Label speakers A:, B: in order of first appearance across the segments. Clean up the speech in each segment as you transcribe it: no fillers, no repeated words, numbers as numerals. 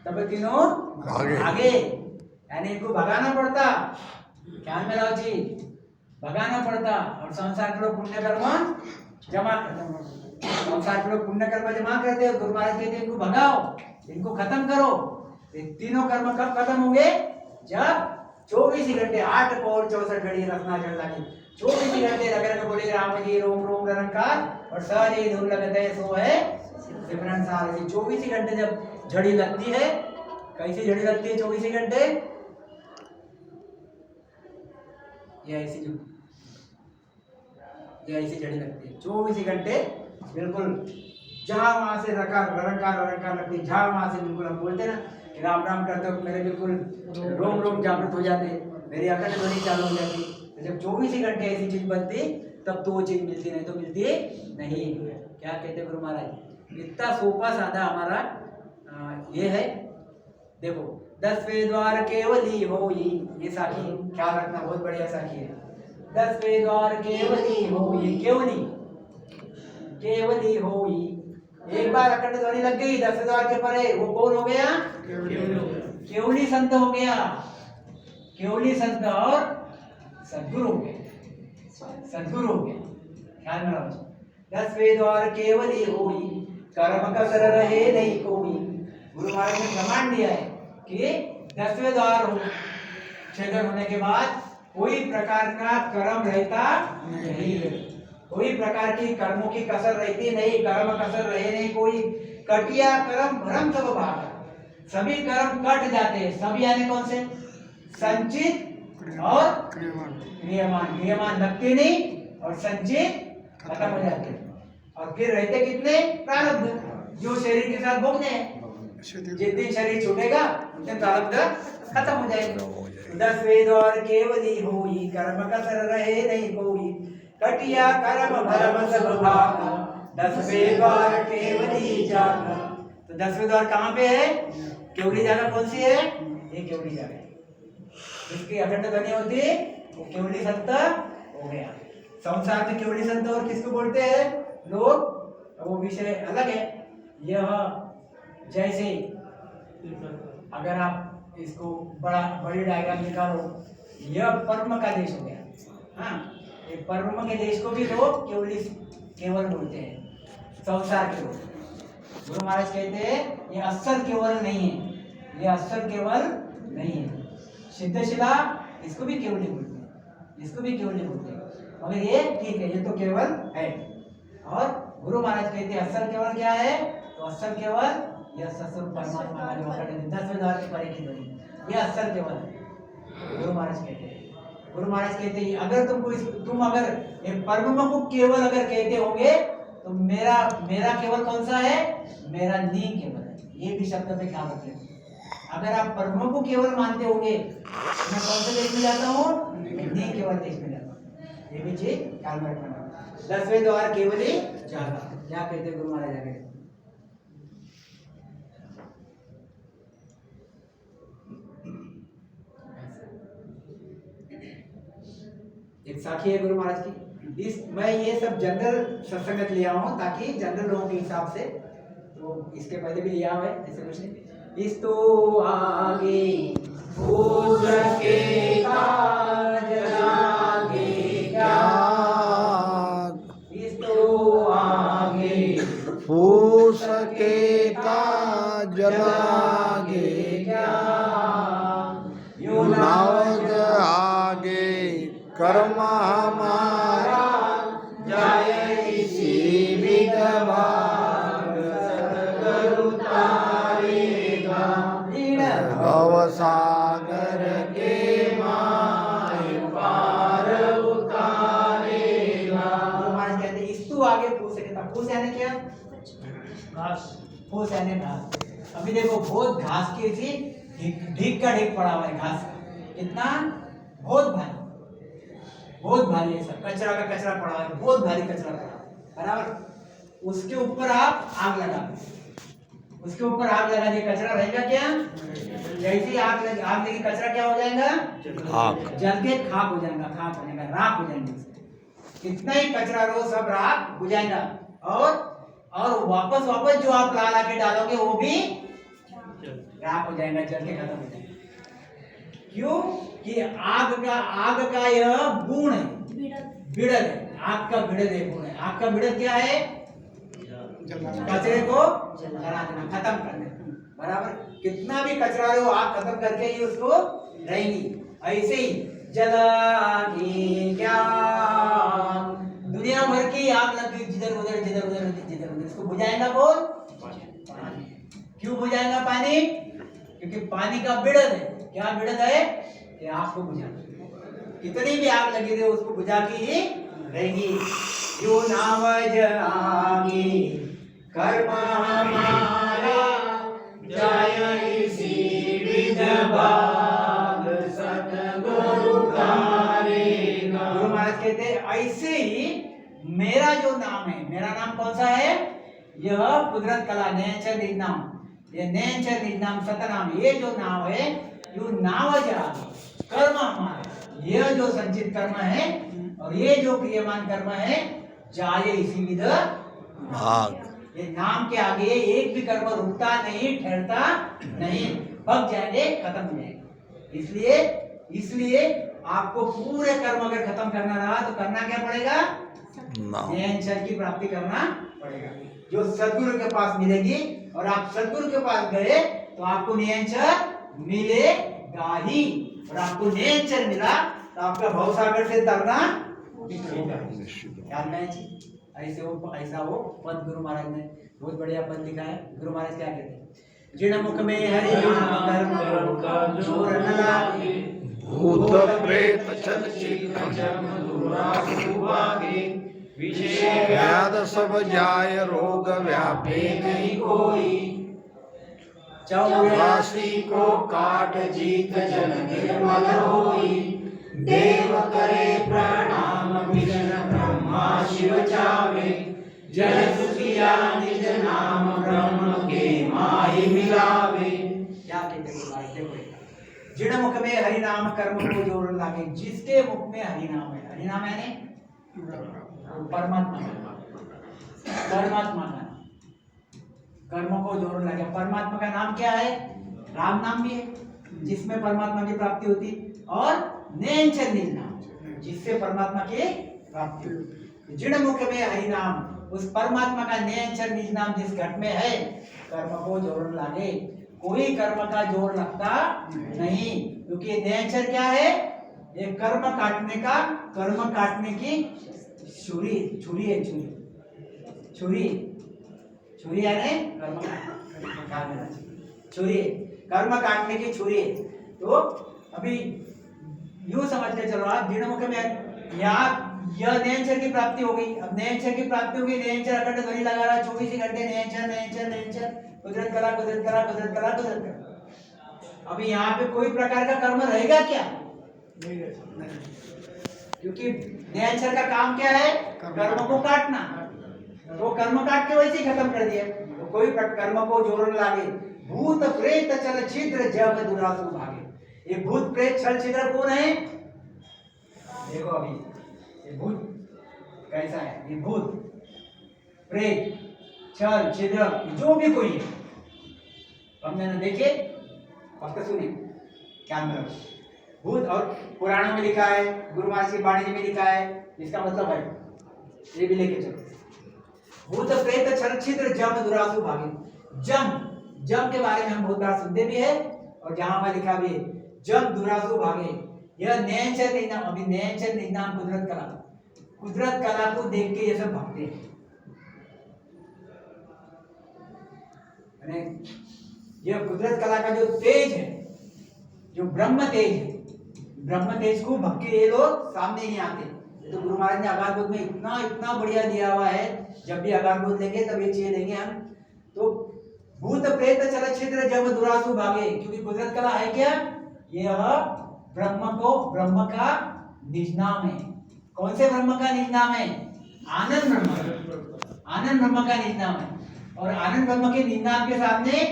A: तब तीनों आगे, यानी इनको भगाना पड़ता। ख्याल में रहो जी, भगाना पड़ता। और संसार के लोग पुण्य कर्म जमा करते, संसार के लोग पुण्य कर्म जमा करते हैं। गुरु महाराज कहते हैं इनको भगाओ, इनको खत्म करो। ये तीनों कर्म कब खत्म होंगे? जब 24 ही घंटे 8 पौर 64 घड़ी रखना चल लगे। 24 ही घंटे रगड़ बोले राम जी रोम रोम निरंकार और सहज धूल लगते सो है सिमरन सार। 24 ही घंटे जब झड़ी लगती है, कैसी झड़ी लगती है 24 ही घंटे? ये ऐसी झड़ी लगती है 24 ही घंटे, बिल्कुल जहां वहां से रकार लगती है, जहां वहां से बिल्कुल हम बोलते ना राम राम करते हो मेरे बिल्कुल रोम रोम जागृत हो जाते, मेरी अकल ध्वनि चालू हो जाती। तो जब 24 ही घंटे ऐसी चीज बनती तब तो वो चीज मिलती, नहीं तो मिलती नहीं। क्या कहते गुरु महाराज? इतना सोपा साधा हमारा ये है। देखो 10वें द्वार केवली होई, ये साखी ख्याल रखना, बहुत बढ़िया साखी है। 10वें द्वार केवली होई, केवली होई। एक बार अखंड ध्वनि लग गई 10वें द्वार के परे, वो कौन हो गया? केवली संत हो गया। केवली संत और सद्गुरु हो गया, सद्गुरु हो गया। ख्याल में रखो। 10वें द्वार केवली होई, कर्म कसर रहे नहीं कोई। गुरु महाराज ने प्रमाण दिया है कि 10वें द्वार छेदन होने के बाद कोई प्रकार का कर्म रहता नहीं, कोई प्रकार की कर्मों की कसर रहती नहीं, कर्म कसर रहे नहीं कोई। कटिया कर्म भ्रम सब भाग, सभी कर्म कट जाते हैं। सभी यानी कौन से? संचित और क्रियमान। क्रियमान लगते नहीं और संचित खत्म हो जाते हैं। और फिर रहते कितने? प्रारब्ध, जो शरीर के साथ भोगने हैं। जिस दिन शरीर छूटेगा उस दिन प्रारब्ध खत्म हो जाएगा। 10वें द्वार केवली होई, कर्म कसर रहे नहीं कोई। कटिया कर्म भरम सब भाग, 10वें द्वार केवली जागा। तो 10वें द्वार कहाँ पे है? केवली जगह कौन सी है? ये केवली जगह है। जिसकी अखंड ध्वनि होती है वो केवली संत हो गया। संसार में केवली संत और किसको बोलते हैं लोग? वो विषय अलग है। यह जैसे अगर आप इसको बड़ी डायग्राम निकालो, यह परम का देश हो गया। हाँ, ये परम के देश को भी लोग केवल बोलते हैं, संसार के लोग। गुरु महाराज कहते हैं ये असल केवल नहीं है, ये असल केवल नहीं है। सिद्धशिला इसको भी केवल बोलते हैं, इसको भी केवल बोलते हैं, मगर ये ठीक है, ये तो केवल है। और गुरु महाराज कहते हैं असल केवल क्या है? तो असल केवल यह सत्स्वरूप परमात्मा का जो अखंड 10वें द्वार के परे की ध्वनि, यह असल केवल है। गुरु महाराज कहते हैं, गुरु महाराज कहते हैं अगर तुम अगर ये परम को केवल अगर कहते होंगे तो मेरा केवल कौन सा है? मेरा नी केवल है। ये भी शब्द पे ख्याल रखें। अगर आप परम को केवल मानते होंगे मैं कौन से देश में जाता हूँ? नी केवल देश में जाता हूँ। ये भी चीज ख्याल में रखना। 10वें द्वार केवली जागा। क्या कहते हैं गुरु महाराज आगे? एक साखी है गुरु महाराज की। मैं ये सब जनरल सत्संगत लिया हूँ ताकि जनरल लोगों के हिसाब से, तो इसके पहले भी लिया हुआ है, ऐसे कुछ नहीं। इस तो आगे हो सके काज आगे क्या, इस तो आगे
B: हो सके काज आगे क्या, नावज आगे कर्म हमारा जाए इसी विधवाग, सतगुरु तारेगा भव सागर के माय पार उतारेगा।
A: महाराज कहते हैं इस तो आगे फूस सके। फूस यानी क्या? घास। फूस यानी घास। अभी देखो बहुत घास की थी, ढीक का ढीक पड़ा हुआ है घास। कितना? बहुत भारी, बहुत भारी है। सब कचरा का कचरा पड़ा है, बहुत भारी कचरा पड़ा है, बराबर। उसके ऊपर आप आग लगा, उसके ऊपर आग लगा दी, कचरा रहेगा क्या? जैसे ही आग लगी कचरा क्या हो जाएगा?
B: आग
A: जल के खाक हो जाएगा, खाक हो जाएगा, राख हो जाएंगे। कितना ही कचरा रो सब राख हो जाएगा। और वापस जो आप ला के डालोगे वो भी राख हो जाएगा, जल के खत्म हो जाएगा। क्यों? कि आग का यह गुण है, बिड़ल है, आग का बिड़ल है, गुण है। आग का बिड़ल क्या है? कचरे को जला देना, खत्म कर देना। बराबर, कितना भी कचरा हो आग खत्म करके ही उसको रहेगी। ऐसे ही जलागी क्या, दुनिया भर की आग लगी जिधर उधर, इसको बुझाएगा कौन? पानी। क्यों बुझाएगा पानी? क्योंकि पानी का बिड़ल है। क्या बिड़ल है? कि आग को बुझाना, कितनी भी आग लगी रहे उसको बुझा के ही रहेगी। जो नाम जलागी कर्म हमारा, जाय इसी विधभाग सतगुरु करेगा। गुरु महाराज कहते ऐसे ही मेरा जो नाम है, मेरा नाम कौन सा है? यह कुदरत कला नयनचर निज नाम, ये नयनचर निज नाम सतनाम, ये जो नाम है यो नाम जलागी कर्म हमारा, यह जो संचित कर्म है और ये जो क्रियमान कर्म है, जाए इसी विध
B: भाग।
A: ये नाम के आगे एक भी कर्म रुकता नहीं, ठहरता नहीं, भग जाएंगे, खत्म हो जाएंगे। इसलिए आपको पूरे कर्म अगर खत्म करना रहा तो करना क्या पड़ेगा? नयनचर की प्राप्ति करना पड़ेगा, जो सदगुरु के पास मिलेगी। और आप सदगुरु के पास गए तो आपको नयनचर मिलेगा ही, और आपको नयनचर मिला तो आपका भवसागर से तरना ख्याल में जी। ऐसा वो पद गुरु महाराज ने बहुत बढ़िया पद लिखा है। गुरु महाराज क्या कहते हैं? जिन मुख में हरि नाम कर्म का जोर न लागे,
B: भूत प्रेत चल चित व्याध सब जाय, रोग व्यापे नहीं कोई।
A: 84 को काट जीत जन निर्मल होई, देव करे प्रणाम विष्णु ब्रह्मा शिव चावे, जल सुखिया निज नाम ब्रह्म के माहि मिलावे। क्या कहते हैं? देखो, जिन मुख में हरि नाम कर्म को जोड़ लागे, जिसके मुख में हरि नाम है, हरि नाम है परमात्मा का कर्म को जोड़ लगे। परमात्मा का नाम क्या है? राम नाम भी है, जिसमें परमात्मा की प्राप्ति होती, और नयनचर निज नाम, जिससे परमात्मा की प्राप्ति होती। जिन मुख में हरि नाम, उस परमात्मा का नयनचर निज नाम जिस घट में है, कर्म को जोड़ लागे। कोई कर्म का जोड़ लगता नहीं, क्योंकि नयनचर क्या है? ये कर्म काटने की छुरी है। छुरी यानी कर्म काटने की छुरी है। तो अभी यूं समझ के चलो आप, जिन मुख में यह नयनचर की प्राप्ति हो गई। अब नयनचर की प्राप्ति हो गई, नयनचर अखंड ध्वनि लगा रहा 24 घंटे, नयनचर, कुदरत कला। अभी यहाँ पे कोई प्रकार का कर्म रहेगा क्या? नहीं, क्योंकि नयनचर का काम क्या है? कर्म को काटना। वो कर्म काट के वैसे ही खत्म कर दिया। तो कोई कर्म को जोड़ने लागे, भूत प्रेत चल छिद्र जब दुरासु भागे। ये भूत प्रेत छल छिद्र कौन है? देखो अभी ये भूत कैसा है? ये भूत प्रेत छल छिद्र जो भी कोई है, हमने ना देखे, फक्त सुनिए क्या मतलब। भूत और पुराणों में लिखा है, गुरु महाराज की वाणी में लिखा है, इसका मतलब है ये भी लेके चलो। भूत प्रेत छल छिद्र जम दुरासु भागे। जम के बारे में हम बहुत बार सुनते भी है, और जहां पर लिखा भी है जम दुरासु भागे। यह नयनचर निज नाम, अभी नयनचर निज नाम कुदरत कला को देख के ये सब भागते हैं। यह कुदरत कला का जो तेज है, जो ब्रह्म तेज है, ब्रह्म तेज को भक्ति ये लोग सामने नहीं आते। तो गुरु महाराज ने आगारबोध में इतना बढ़िया दिया हुआ है, जब भी आगारबोध लेंगे तब ये चीज लेंगे हम। तो भूत प्रेत चल छिद्र जब दुरासु भागे, क्योंकि कुदरत कला है क्या? यह ब्रह्म का निज नाम है। कौन से ब्रह्म का निज नाम है? आनंद ब्रह्म का निज नाम है। और आनंद ब्रह्म के निंदा के सामने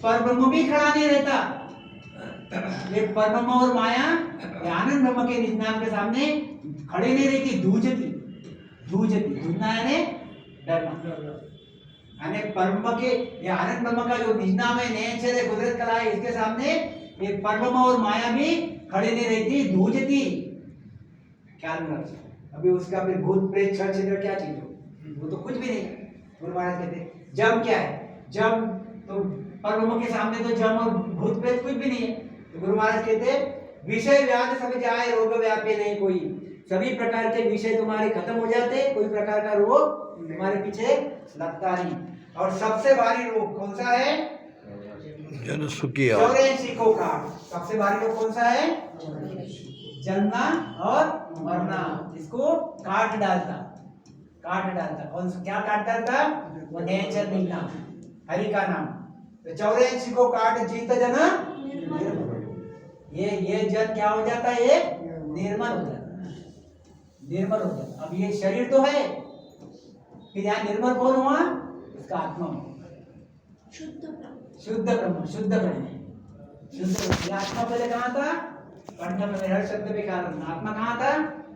A: पर ब्रह्म भी खड़ा नहीं रहता। ये पर ब्रह्म और माया ये आनंद ब्रह्म के निंदा के सामने खड़े नहीं रहती, जूझना यानी डरना। यानी परब्रह्म के ये आनंद ब्रह्म का जो निजनाम है, नेचर है, कुदरत कला है, इसके सामने ये परब्रह्म और माया भी खड़े नहीं रहती, जूझती। ख्याल में रखो। अभी उसका फिर भूत प्रेत छल छिद्र क्या चीज हो, वो तो कुछ भी नहीं। गुरु महाराज कहते जम क्या है, जम तो परब्रह्म के सामने तो जम और भूत प्रेत कुछ भी नहीं है। तो गुरु महाराज कहते विषय व्याध सब जाए रोग व्यापी नहीं कोई। सभी प्रकार के विषय तुम्हारे खत्म हो जाते, कोई प्रकार का रोग तुम्हारे पीछे लगता नहीं। और सबसे भारी रोग कौन सा है?
B: जन सुखी
A: 84 को का सबसे भारी रोग कौन सा है? जन्मना और मरना। इसको काट डालता। कौन सा क्या काट डालता? वो नेचर मिलना, हरि का नाम। तो 84 को काट जीत जन ये जन क्या हो जाता है? ये निर्मल हो जाता। अब ये शरीर तो है, फिर यहाँ निर्मल कौन हुआ? इसका आत्मा शुद्ध ब्रह्म। ये आत्मा पहले कहाँ था? कंठ में। हर शब्द पे कारण आत्मा कहाँ था?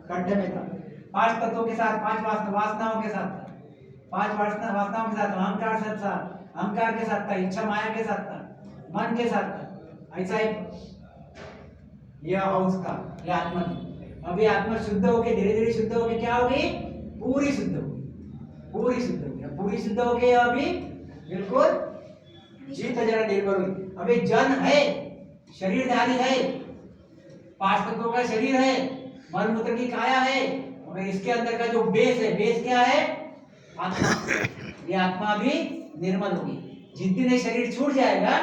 A: कंठ में था। 5 तत्वों के साथ, 5 वासनाओं के साथ था। 5 वासनाओं के साथ, अहंकार के साथ था, इच्छा माया के साथ था, मन के साथ था। ऐसा ही यह हाउस था, यह आत्मा थी। अभी आत्मा शुद्ध होके धीरे धीरे शुद्ध होके क्या होगी? पूरी शुद्ध होके अभी बिल्कुल जीत जरा निर्भर हुई। अभी जन है, शरीरधारी है, 5 तत्वों का शरीर है, मन मूत्र की काया है, और इसके अंदर का जो बेस है, बेस क्या है? आत्मा। ये आत्मा भी निर्मल होगी। जिस दिन ये शरीर छूट जाएगा,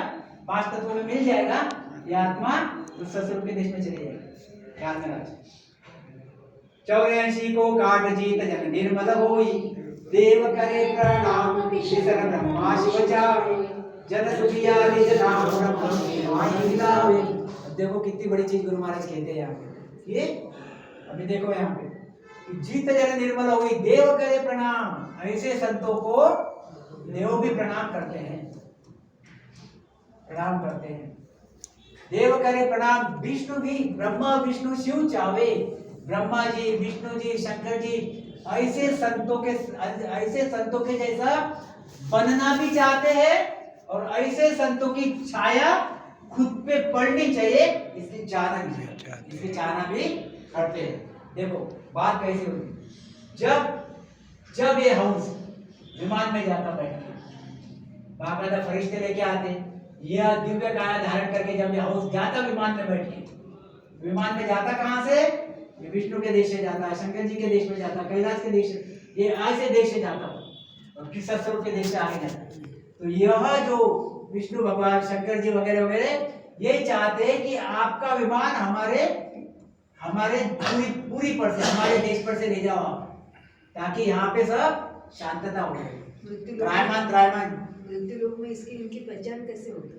A: 5 तत्वों में मिल जाएगा, ये आत्मा तो ससुर के देश में चले जाएगा। ख्याल में रखना। 84 को काट जीत जन निर्मल होई, देव करे प्रणाम ईश्वर ब्रह्मा शिव जावे, जन सुखिया निज नाम ब्रह्म माई मिलावे। देखो कितनी बड़ी चीज गुरु महाराज कहते हैं यहाँ पे। ये अभी देखो यहाँ पे कि जीत जन निर्मल होई, देव करे प्रणाम। ऐसे संतों को देव भी प्रणाम करते हैं। देव करे प्रणाम, विष्णु भी, ब्रह्मा विष्णु शिव चावे। ब्रह्मा जी, विष्णु जी, शंकर जी ऐसे संतों के जैसा बनना भी चाहते हैं, और ऐसे संतों की छाया खुद पे पड़नी चाहिए, इसकी चाहना भी करते हैं। देखो बात कैसी होती, जब ये हाउस विमान में जाता बैठ के, बाकायदा फरिश्ते लेके आते, यह दिव्य काया धारण करके जब ये हाउस जाता विमान में बैठ के, विमान में जाता कहाँ से? ये विष्णु के देश से जाता है, शंकर जी के देश में जाता, कैलाश के देश से, ये ऐसे देश से जाता और किस स्वरूप के देश से आगे जाता। तो यह जो विष्णु भगवान, शंकर जी वगैरह वगैरह ये चाहते हैं कि आपका विमान हमारे पूरी पर से, हमारे देश पर से ले जाओ आप, ताकि यहाँ पे सब शांतता हो। त्रायमान
C: मृत्यु लोक में इसकी इनकी पहचान कैसे होगी?